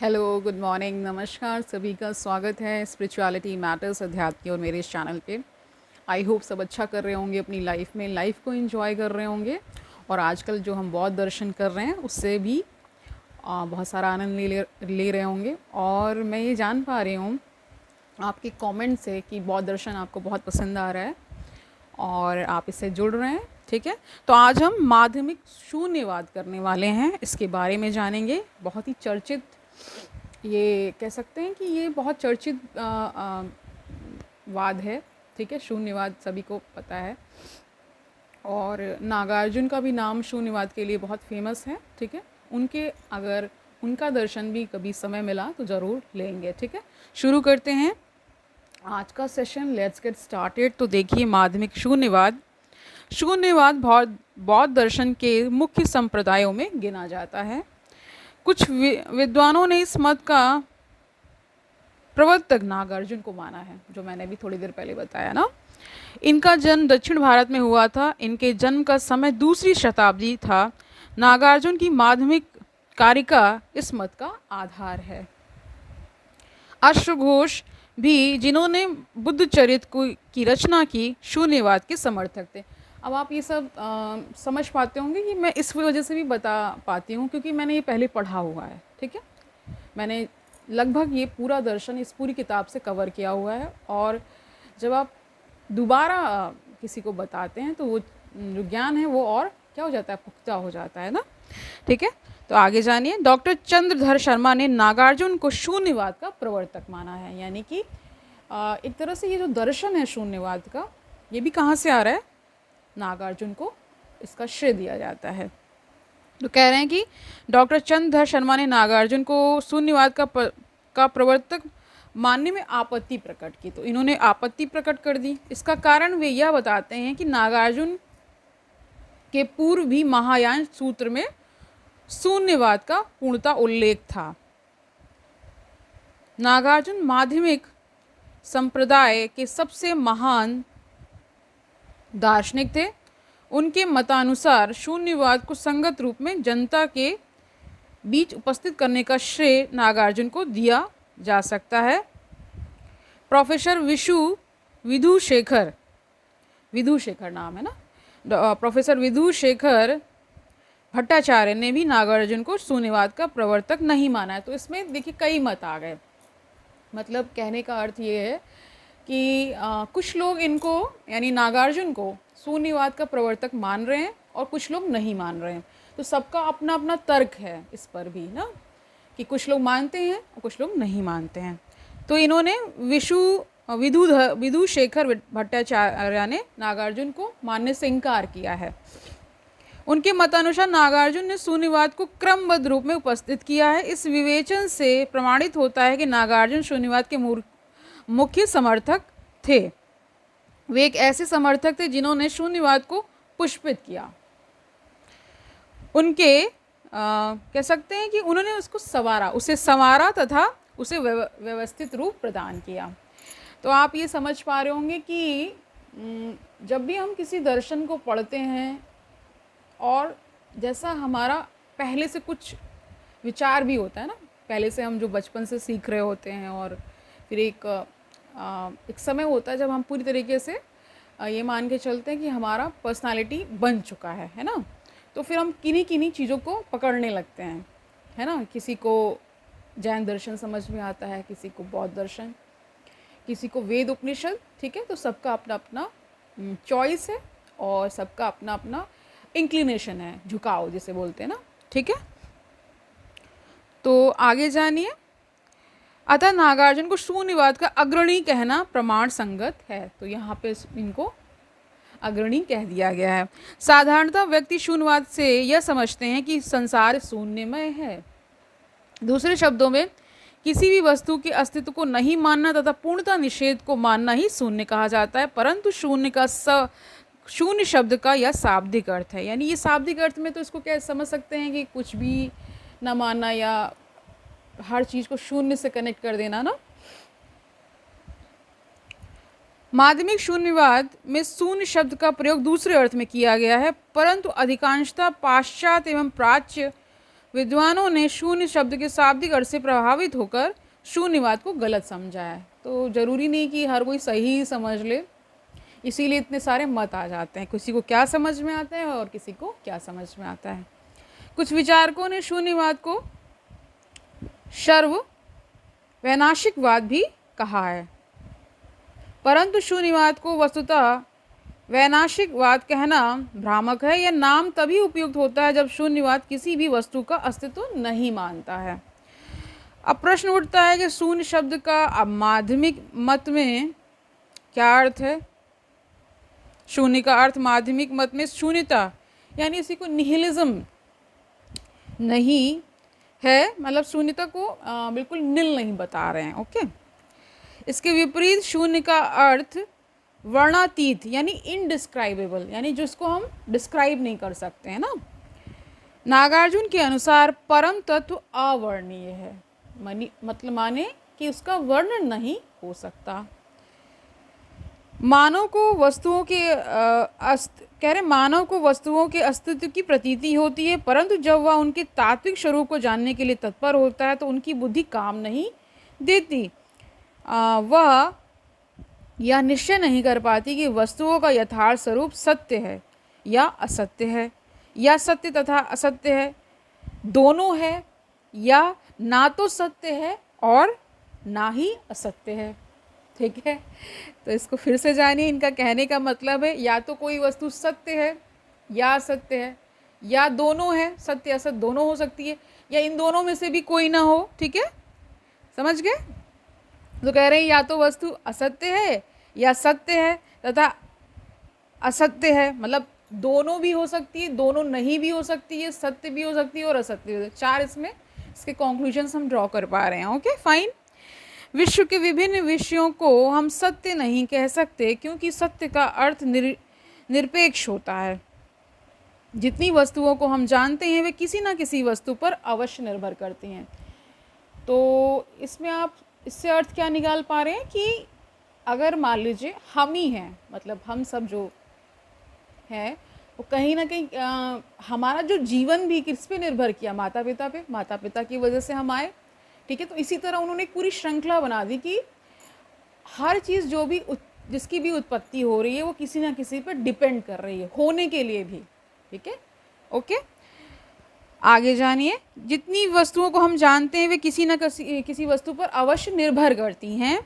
Hello, good morning, नमस्कार, सभी का स्वागत है स्पिरिचुअलिटी मैटर्स अध्यात्म की और मेरे इस चैनल पे। आई होप सब अच्छा कर रहे होंगे अपनी लाइफ में, लाइफ को एंजॉय कर रहे होंगे और आजकल जो हम बौद्ध दर्शन कर रहे हैं उससे भी बहुत सारा आनंद ले रहे होंगे। और मैं ये जान पा रही हूँ आपके कमेंट से कि बौद्ध दर्शन आपको बहुत पसंद आ रहा है और आप इससे जुड़ रहे हैं। ठीक है, तो आज हम माध्यमिक शून्यवाद करने वाले हैं, इसके बारे में जानेंगे। बहुत ही चर्चित, ये कह सकते हैं कि ये बहुत चर्चित वाद है। ठीक है, शून्यवाद सभी को पता है और नागार्जुन का भी नाम शून्यवाद के लिए बहुत फेमस है। ठीक है, उनके अगर उनका दर्शन भी कभी समय मिला तो ज़रूर लेंगे। ठीक है, शुरू करते हैं आज का सेशन। Let's get started. तो देखिए, माध्यमिक शून्यवाद। शून्यवाद बौद्ध दर्शन के मुख्य संप्रदायों में गिना जाता है। कुछ विद्वानों ने इस मत का प्रवर्तक नागार्जुन को माना है, जो मैंने भी थोड़ी देर पहले बताया ना। इनका जन्म दक्षिण भारत में हुआ था। इनके जन्म का समय दूसरी शताब्दी था। नागार्जुन की माध्यमिक कारिका इस मत का आधार है। अश्वघोष भी, जिन्होंने बुद्ध चरित्र की रचना की, शून्यवाद के समर्थक थे। अब आप ये सब समझ पाते होंगे कि मैं इस वजह से भी बता पाती हूँ क्योंकि मैंने ये पहले पढ़ा हुआ है। ठीक है, मैंने लगभग ये पूरा दर्शन इस पूरी किताब से कवर किया हुआ है और जब आप दोबारा किसी को बताते हैं तो वो जो ज्ञान है वो और क्या हो जाता है, पुख्ता हो जाता है ना। ठीक है, तो आगे जानिए। डॉक्टर चंद्रधर शर्मा ने नागार्जुन को शून्यवाद का प्रवर्तक माना है। यानी कि एक तरह से ये जो दर्शन है शून्यवाद का, ये भी कहाँ से आ रहा है, नागार्जुन को इसका श्रेय दिया जाता है। तो कह रहे हैं कि डॉक्टर चंद्रधर शर्मा ने नागार्जुन को शून्यवाद का प्रवर्तक मानने में आपत्ति प्रकट की। तो इन्होंने आपत्ति प्रकट कर दी। इसका कारण वे यह बताते हैं कि नागार्जुन के पूर्व भी महायान सूत्र में शून्यवाद का पूर्णता उल्लेख था। नागार्जुन माध्यमिक संप्रदाय के सबसे महान दार्शनिक थे। उनके मतानुसार शून्यवाद को संगत रूप में जनता के बीच उपस्थित करने का श्रेय नागार्जुन को दिया जा सकता है। प्रोफेसर विधुशेखर नाम है ना, प्रोफेसर विधुशेखर भट्टाचार्य ने भी नागार्जुन को शून्यवाद का प्रवर्तक नहीं माना है। तो इसमें देखिए कई मत आ गए। मतलब कहने का अर्थ ये है कि कुछ लोग इनको यानी नागार्जुन को शून्यवाद का प्रवर्तक मान रहे हैं और कुछ लोग नहीं मान रहे हैं। तो सबका अपना अपना तर्क है इस पर भी ना, कि कुछ लोग मानते हैं और कुछ लोग नहीं मानते हैं। तो इन्होंने विधुशेखर भट्टाचार्य ने नागार्जुन को मानने से इनकार किया है। उनके मतानुसार नागार्जुन ने शून्यवाद को क्रमबद्ध रूप में उपस्थित किया है। इस विवेचन से प्रमाणित होता है कि नागार्जुन शून्यवाद के मुख्य समर्थक थे। वे एक ऐसे समर्थक थे जिन्होंने शून्यवाद को पुष्पित किया। उनके कह सकते हैं कि उन्होंने उसे संवारा तथा उसे व्यवस्थित रूप प्रदान किया। तो आप ये समझ पा रहे होंगे कि जब भी हम किसी दर्शन को पढ़ते हैं और जैसा हमारा पहले से कुछ विचार भी होता है ना, पहले से हम जो बचपन से सीख रहे होते हैं और फिर एक समय होता है जब हम पूरी तरीके से ये मान के चलते हैं कि हमारा पर्सनालिटी बन चुका है ना। तो फिर हम किन्हीं चीज़ों को पकड़ने लगते हैं, है ना। किसी को जैन दर्शन समझ में आता है, किसी को बौद्ध दर्शन, किसी को वेद उपनिषद। ठीक है, तो सबका अपना अपना चॉइस है और सबका अपना अपना इंक्लिनेशन है, झुकाव जिसे बोलते हैं ना। ठीक है, तो आगे जानिए। अतः नागार्जुन को शून्यवाद का अग्रणी कहना प्रमाण संगत है। तो यहाँ पे इनको अग्रणी कह दिया गया है। साधारणतः व्यक्ति शून्यवाद से यह समझते हैं कि संसार शून्यमय है। दूसरे शब्दों में, किसी भी वस्तु के अस्तित्व को नहीं मानना तथा पूर्णता निषेध को मानना ही शून्य कहा जाता है। परंतु शून्य शब्द का यह शाब्दिक अर्थ है। यानी ये शाब्दिक अर्थ में तो इसको क्या समझ सकते हैं कि कुछ भी न मानना या हर चीज़ को शून्य से कनेक्ट कर देना ना। माध्यमिक शून्यवाद में शून्य शब्द का प्रयोग दूसरे अर्थ में किया गया है, परंतु अधिकांशतः पाश्चात्य एवं प्राच्य विद्वानों ने शून्य शब्द के शाब्दिक अर्थ से प्रभावित होकर शून्यवाद को गलत समझा है। तो ज़रूरी नहीं कि हर कोई सही समझ ले, इसीलिए इतने सारे मत आ जाते हैं, किसी को क्या समझ में आता है और किसी को क्या समझ में आता है। कुछ विचारकों ने शून्यवाद को सर्व वैनाशिकवाद भी कहा है, परंतु शून्यवाद को वस्तुतः वैनाशिकवाद कहना भ्रामक है। यह नाम तभी उपयुक्त होता है जब शून्यवाद किसी भी वस्तु का अस्तित्व नहीं मानता है। अब प्रश्न उठता है कि शून्य शब्द का अब माध्यमिक मत में क्या अर्थ है। शून्य का अर्थ माध्यमिक मत में शून्यता, यानी इसी को निहिलिज्म नहीं है, मतलब शून्यता को बिल्कुल निल नहीं बता रहे हैं। ओके, इसके विपरीत शून्य का अर्थ वर्णातीत यानी इनडिस्क्राइबेबल, यानी जिसको हम डिस्क्राइब नहीं कर सकते हैं ना। नागार्जुन के अनुसार परम तत्व अवर्णनीय है, मतलब माने कि उसका वर्णन नहीं हो सकता। मानव को वस्तुओं के अस्तित्व की प्रतीति होती है, परंतु जब वह उनके तात्विक स्वरूप को जानने के लिए तत्पर होता है तो उनकी बुद्धि काम नहीं देती। वह यह निश्चय नहीं कर पाती कि वस्तुओं का यथार्थ स्वरूप सत्य है या असत्य है, या सत्य तथा असत्य है दोनों है, या ना तो सत्य है और ना ही असत्य है। ठीक है, तो इसको फिर से जानिए। इनका कहने का मतलब है या तो कोई वस्तु सत्य है या असत्य है, या दोनों है, सत्य असत्य दोनों हो सकती है, या इन दोनों में से भी कोई ना हो। ठीक है, समझ गए। तो कह रहे हैं या तो वस्तु असत्य है या सत्य है तथा असत्य है, मतलब दोनों भी हो सकती है, दोनों नहीं भी हो सकती है, सत्य भी हो सकती है और असत्य भी हो सकती है। चार इसमें इसके कॉन्क्लूजन्स हम ड्रॉ कर पा रहे हैं। Okay fine. विश्व के विभिन्न विषयों को हम सत्य नहीं कह सकते क्योंकि सत्य का अर्थ निरपेक्ष होता है। जितनी वस्तुओं को हम जानते हैं वे किसी ना किसी वस्तु पर अवश्य निर्भर करती हैं। तो इसमें आप इससे अर्थ क्या निकाल पा रहे हैं कि अगर मान लीजिए हम ही हैं, मतलब हम सब जो हैं वो कहीं ना कहीं हमारा जो जीवन भी किस पे निर्भर किया, माता पिता पे, माता पिता की वजह से हम आए। ठीक है, तो इसी तरह उन्होंने एक पूरी श्रृंखला बना दी कि हर चीज़ जो भी जिसकी भी उत्पत्ति हो रही है वो किसी ना किसी पर डिपेंड कर रही है, होने के लिए भी। ठीक है, ओके आगे जानिए। जितनी वस्तुओं को हम जानते हैं वे किसी न किसी वस्तु पर अवश्य निर्भर करती हैं।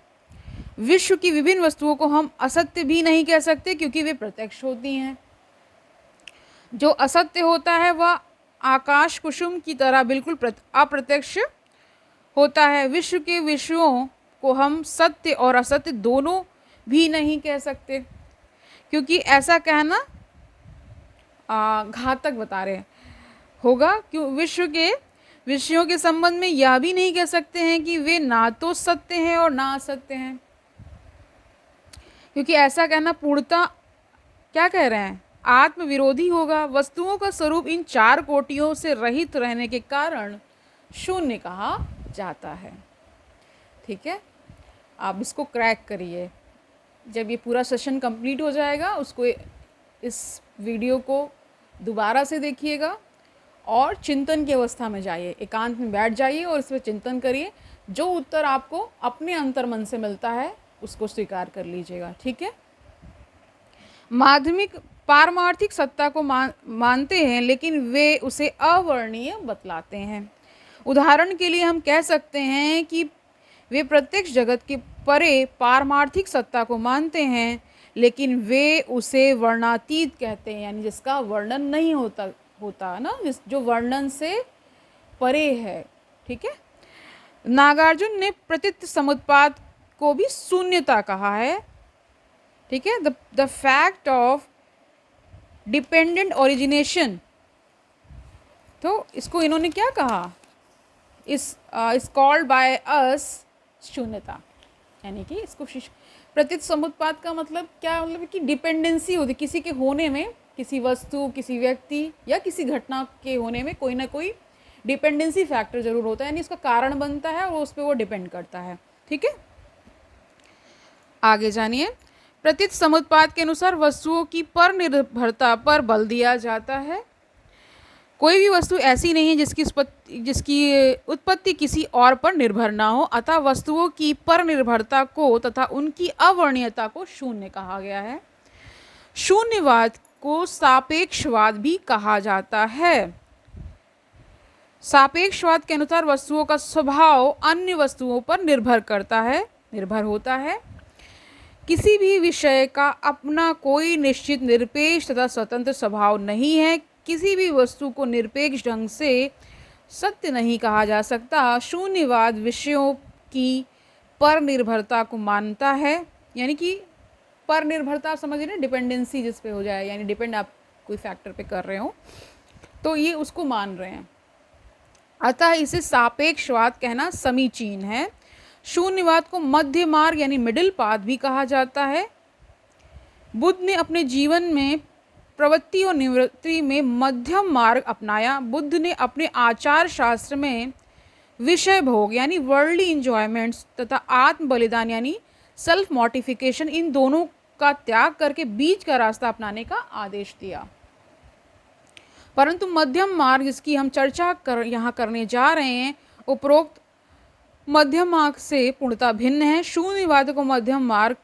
विश्व की विभिन्न वस्तुओं को हम असत्य भी नहीं कह सकते क्योंकि वे प्रत्यक्ष होती हैं। जो असत्य होता है वह आकाश कुसुम की तरह बिल्कुल अप्रत्यक्ष होता है। विश्व के विषयों को हम सत्य और असत्य दोनों भी नहीं कह सकते क्योंकि ऐसा कहना घातक बता रहे होगा। क्यों विश्व के विषयों के संबंध में यह भी नहीं कह सकते हैं कि वे ना तो सत्य हैं और ना असत्य हैं, क्योंकि ऐसा कहना पूर्णतः क्या कह रहे हैं, आत्मविरोधी होगा। वस्तुओं का स्वरूप इन चार कोटियों से रहित रहने के कारण शून्य कहा जाता है। ठीक है, आप इसको क्रैक करिए। जब ये पूरा सेशन कंप्लीट हो जाएगा उसको इस वीडियो को दोबारा से देखिएगा और चिंतन की अवस्था में जाइए, एकांत में बैठ जाइए और इस पर चिंतन करिए। जो उत्तर आपको अपने अंतर्मन से मिलता है उसको स्वीकार कर लीजिएगा। ठीक है, माध्यमिक पारमार्थिक सत्ता को मानते हैं लेकिन वे उसे अवर्णनीय बतलाते हैं। उदाहरण के लिए हम कह सकते हैं कि वे प्रत्यक्ष जगत के परे पारमार्थिक सत्ता को मानते हैं लेकिन वे उसे वर्णातीत कहते हैं, यानी जिसका वर्णन नहीं होता ना, जो वर्णन से परे है। ठीक है, नागार्जुन ने प्रतीत समुत्पाद को भी शून्यता कहा है। ठीक है, the fact of dependent origination. तो इसको इन्होंने क्या कहा, इस कॉल्ड बाय अस शून्यता, यानी कि इसको प्रतीत समुत्पाद का मतलब क्या, मतलब कि डिपेंडेंसी होती किसी के होने में, किसी वस्तु, किसी व्यक्ति या किसी घटना के होने में कोई ना कोई डिपेंडेंसी फैक्टर जरूर होता है, यानी उसका कारण बनता है और उस पर वो डिपेंड करता है। ठीक है, आगे जानिए। प्रतीत समुत्पाद के अनुसार वस्तुओं की पर निर्भरता पर बल दिया जाता है। कोई भी वस्तु ऐसी नहीं है जिसकी उत्पत्ति किसी और पर निर्भर ना हो, अतः वस्तुओं की पर निर्भरता को तथा उनकी अवर्णीयता को शून्य कहा गया है। शून्यवाद को सापेक्षवाद भी कहा जाता है। सापेक्षवाद के अनुसार वस्तुओं का स्वभाव अन्य वस्तुओं पर निर्भर होता है। किसी भी विषय का अपना कोई निश्चित निरपेक्ष तथा स्वतंत्र स्वभाव नहीं है। किसी भी वस्तु को निरपेक्ष ढंग से सत्य नहीं कहा जा सकता। शून्यवाद विषयों की पर निर्भरता को मानता है, यानी कि पर निर्भरता समझ रहे हैं, डिपेंडेंसी जिस पे हो जाए, यानी डिपेंड आप कोई फैक्टर पे कर रहे हो, तो ये उसको मान रहे हैं। अतः इसे सापेक्षवाद कहना समीचीन है। शून्यवाद को मध्य मार्ग यानी मिडिल पाथ भी कहा जाता है। बुद्ध ने अपने जीवन में प्रवृत्ति और निवृत्ति में मध्यम मार्ग अपनाया। बुद्ध ने अपने आचार शास्त्र में विषय भोग यानी वर्ल्डली इंजॉयमेंट्स तथा आत्म बलिदान यानी सेल्फ मॉर्टिफिकेशन, इन दोनों का त्याग करके बीच का रास्ता अपनाने का आदेश दिया। परंतु मध्यम मार्ग जिसकी हम चर्चा यहाँ करने जा रहे हैं, उपरोक्त मध्यम मार्ग से पूर्णतः भिन्न है। शून्यवाद को मध्यम मार्ग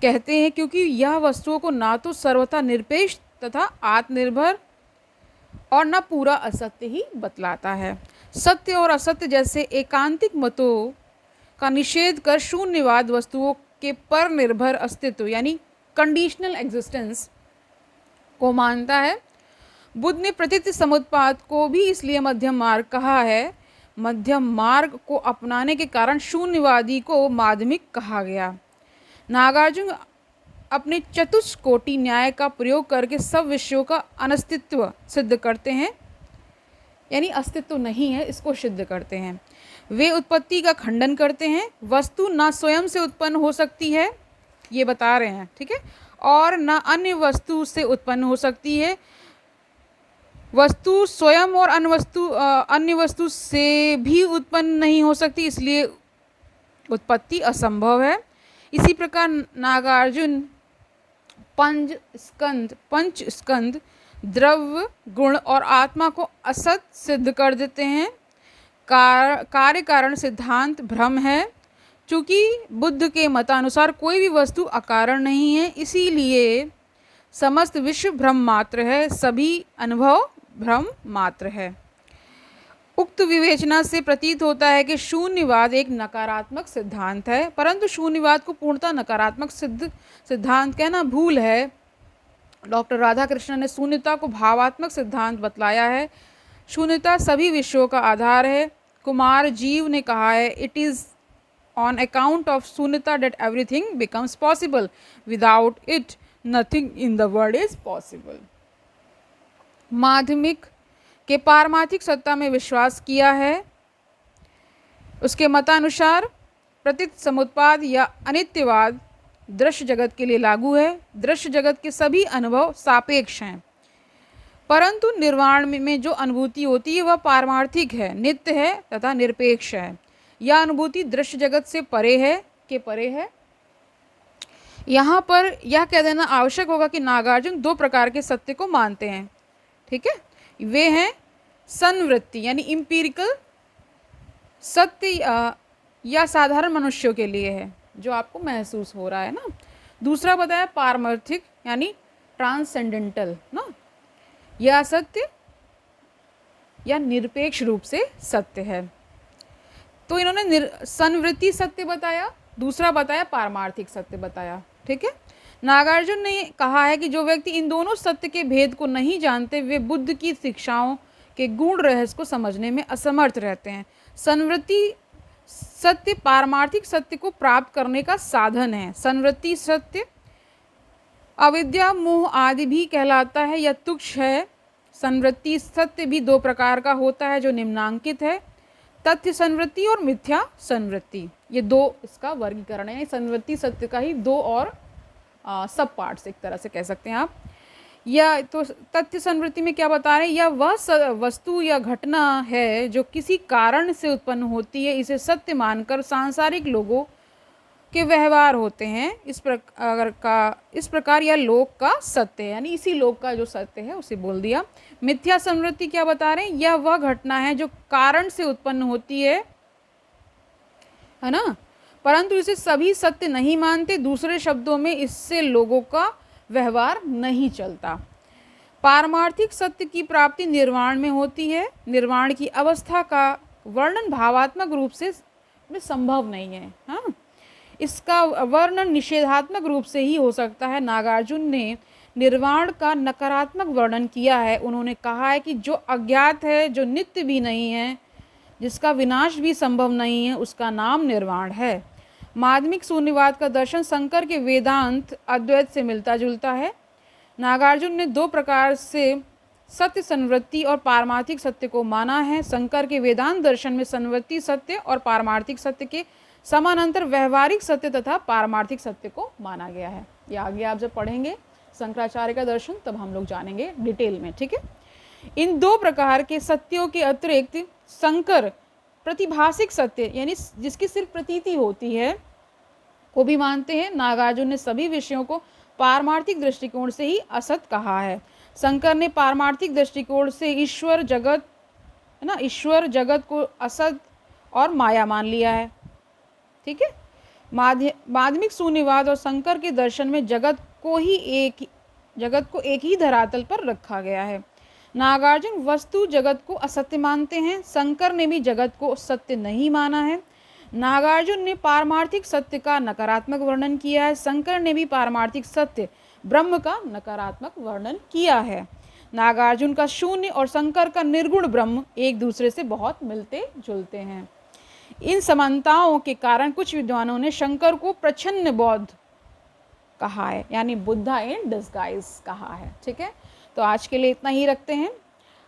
कहते हैं क्योंकि यह वस्तुओं को ना तो सर्वथा निरपेक्ष तथा आत्मनिर्भर और न पूरा असत्य ही बतलाता है। सत्य और असत्य जैसे एकांतिक मतों का निषेध कर शून्यवाद वस्तुओं के पर निर्भर अस्तित्व यानी कंडीशनल एग्जिस्टेंस को मानता है। बुद्ध ने प्रतीति समुत्पाद को भी इसलिए मध्यम मार्ग कहा है। मध्यम मार्ग को अपनाने के कारण शून्यवादी को माध्यमिक कहा गया। नागार्जुन अपने चतुष्कोटि न्याय का प्रयोग करके सब विषयों का अनस्तित्व सिद्ध करते हैं, यानी अस्तित्व नहीं है इसको सिद्ध करते हैं। वे उत्पत्ति का खंडन करते हैं। वस्तु ना स्वयं से उत्पन्न हो सकती है, ये बता रहे हैं, ठीक है, और ना अन्य वस्तु से उत्पन्न हो सकती है। वस्तु स्वयं और अन्य वस्तु से भी उत्पन्न नहीं हो सकती, इसलिए उत्पत्ति असंभव है। इसी प्रकार नागार्जुन पंच स्कंद द्रव्य गुण और आत्मा को असत सिद्ध कर देते हैं। कार्य कारण सिद्धांत भ्रम है। चूँकि बुद्ध के मतानुसार कोई भी वस्तु अकारण नहीं है, इसीलिए समस्त विश्व भ्रम मात्र है, सभी अनुभव भ्रम मात्र है। उक्त विवेचना से प्रतीत होता है कि शून्यवाद एक नकारात्मक सिद्धांत है, परंतु शून्यवाद को पूर्णतः नकारात्मक सिद्धांत कहना भूल है। डॉक्टर राधाकृष्णन ने शून्यता को भावात्मक सिद्धांत बतलाया है। शून्यता सभी विषयों का आधार है। कुमार जीव ने कहा है, it is on account of शून्यता that everything becomes possible, without it nothing in the world is possible. माध्यमिक के पारमार्थिक सत्ता में विश्वास किया है। उसके मतानुसार प्रतीत समुत्पाद या अनित्यवाद दृश्य जगत के लिए लागू है। दृश्य जगत के सभी अनुभव सापेक्ष हैं, परंतु निर्वाण में जो अनुभूति होती है वह पारमार्थिक है, नित्य है तथा निरपेक्ष है। यह अनुभूति दृश्य जगत से परे है। यहाँ पर यह कह देना आवश्यक होगा कि नागार्जुन दो प्रकार के सत्य को मानते हैं, ठीक है। वे हैं संवृत्ति यानी इम्पीरिकल सत्य या साधारण मनुष्यों के लिए है जो आपको महसूस हो रहा है ना। दूसरा बताया पारमार्थिक यानी ट्रांसेंडेंटल ना, यह सत्य या निरपेक्ष रूप से सत्य है। तो इन्होंने संवृत्ति सत्य बताया, दूसरा बताया पारमार्थिक सत्य बताया, ठीक है। नागार्जुन ने कहा है कि जो व्यक्ति इन दोनों सत्य के भेद को नहीं जानते वे बुद्ध की शिक्षाओं के गूढ़ रहस्य को समझने में असमर्थ रहते हैं। संवृत्ति सत्य पारमार्थिक सत्य को प्राप्त करने का साधन है। संवृत्ति सत्य अविद्या मोह आदि भी कहलाता है या तुच्छ है। संवृत्ति सत्य भी दो प्रकार का होता है जो निम्नांकित है, तथ्य संवृत्ति और मिथ्या संवृत्ति। ये दो इसका वर्गीकरण है। संवृत्ति सत्य का ही दो और सब पार्ट्स एक तरह से कह सकते हैं आप। या तो तथ्य संवृत्ति में क्या बता रहे हैं, यह वह वस्तु या घटना है जो किसी कारण से उत्पन्न होती है। इसे सत्य मानकर सांसारिक लोगों के व्यवहार होते हैं, इस प्रकार यह लोक का सत्य है, यानी इसी लोक का जो सत्य है उसे बोल दिया। मिथ्या संवृत्ति क्या बता रहे हैं, यह वह घटना है जो कारण से उत्पन्न होती है ना, परंतु इसे सभी सत्य नहीं मानते। दूसरे शब्दों में इससे लोगों का व्यवहार नहीं चलता। पारमार्थिक सत्य की प्राप्ति निर्वाण में होती है। निर्वाण की अवस्था का वर्णन भावात्मक रूप से संभव नहीं है। हाँ, इसका वर्णन निषेधात्मक रूप से ही हो सकता है। नागार्जुन ने निर्वाण का नकारात्मक वर्णन किया है। उन्होंने कहा है कि जो अज्ञात है, जो नित्य भी नहीं है, जिसका विनाश भी संभव नहीं है, उसका नाम निर्वाण है। माध्यमिक शून्यवाद का दर्शन शंकर के वेदांत अद्वैत से मिलता जुलता है। नागार्जुन ने दो प्रकार से सत्य संवृत्ति और पारमार्थिक सत्य को माना है। शंकर के वेदांत दर्शन में संवृत्ति सत्य और पारमार्थिक सत्य के समानांतर व्यवहारिक सत्य तथा पारमार्थिक सत्य को माना गया है। ये आगे आप जब पढ़ेंगे शंकराचार्य का दर्शन तब हम लोग जानेंगे डिटेल में, ठीक है। इन दो प्रकार के सत्यों के अतिरिक्त शंकर प्रतिभासिक सत्य यानी जिसकी सिर्फ प्रतीति होती है को भी मानते हैं। नागार्जुन ने सभी विषयों को पारमार्थिक दृष्टिकोण से ही असत कहा है। शंकर ने पारमार्थिक दृष्टिकोण से ईश्वर जगत है ना, ईश्वर जगत को असत और माया मान लिया है, ठीक है। माध्यमिक शून्यवाद और शंकर के दर्शन में जगत को एक ही धरातल पर रखा गया है। नागार्जुन वस्तु जगत को असत्य मानते हैं। शंकर ने भी जगत को सत्य नहीं माना है। नागार्जुन ने पारमार्थिक सत्य का नकारात्मक वर्णन किया है। शंकर ने भी पारमार्थिक सत्य ब्रह्म का नकारात्मक वर्णन किया है। नागार्जुन का शून्य और शंकर का निर्गुण ब्रह्म एक दूसरे से बहुत मिलते जुलते हैं। इन समानताओं के कारण कुछ विद्वानों ने शंकर को प्रच्छन्न बौद्ध कहा है, यानी बुद्धा इन डिस्गाइज कहा है, ठीक है। तो आज के लिए इतना ही रखते हैं।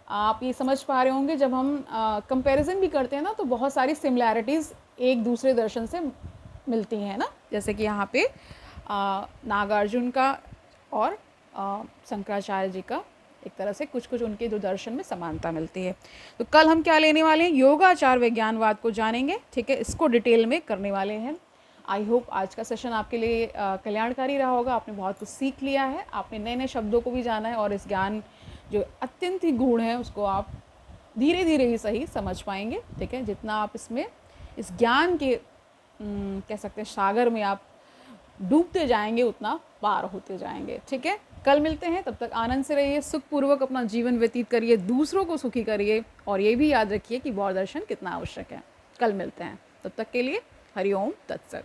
आप ये समझ पा रहे होंगे जब हम कंपैरिजन भी करते हैं ना, तो बहुत सारी सिमिलैरिटीज़ एक दूसरे दर्शन से मिलती हैं ना, जैसे कि यहाँ पे नागार्जुन का और शंकराचार्य जी का एक तरह से कुछ कुछ उनके दो दर्शन में समानता मिलती है। तो कल हम क्या लेने वाले हैं, योगाचार विज्ञानवाद को जानेंगे, ठीक है। इसको डिटेल में करने वाले हैं। आई होप आज का सेशन आपके लिए कल्याणकारी रहा होगा। आपने बहुत कुछ सीख लिया है, आपने नए नए शब्दों को भी जाना है और इस ज्ञान जो अत्यंत ही गूढ़ है उसको आप धीरे धीरे ही सही समझ पाएंगे, ठीक है। जितना आप इसमें इस ज्ञान के कह सकते हैं सागर में आप डूबते जाएंगे उतना पार होते जाएंगे, ठीक है। कल मिलते हैं, तब तक आनंद से रहिए, सुखपूर्वक अपना जीवन व्यतीत करिए, दूसरों को सुखी करिए और ये भी याद रखिए कि बौद्ध दर्शन कितना आवश्यक है। कल मिलते हैं, तब तक के लिए हरि ओम तत्सत।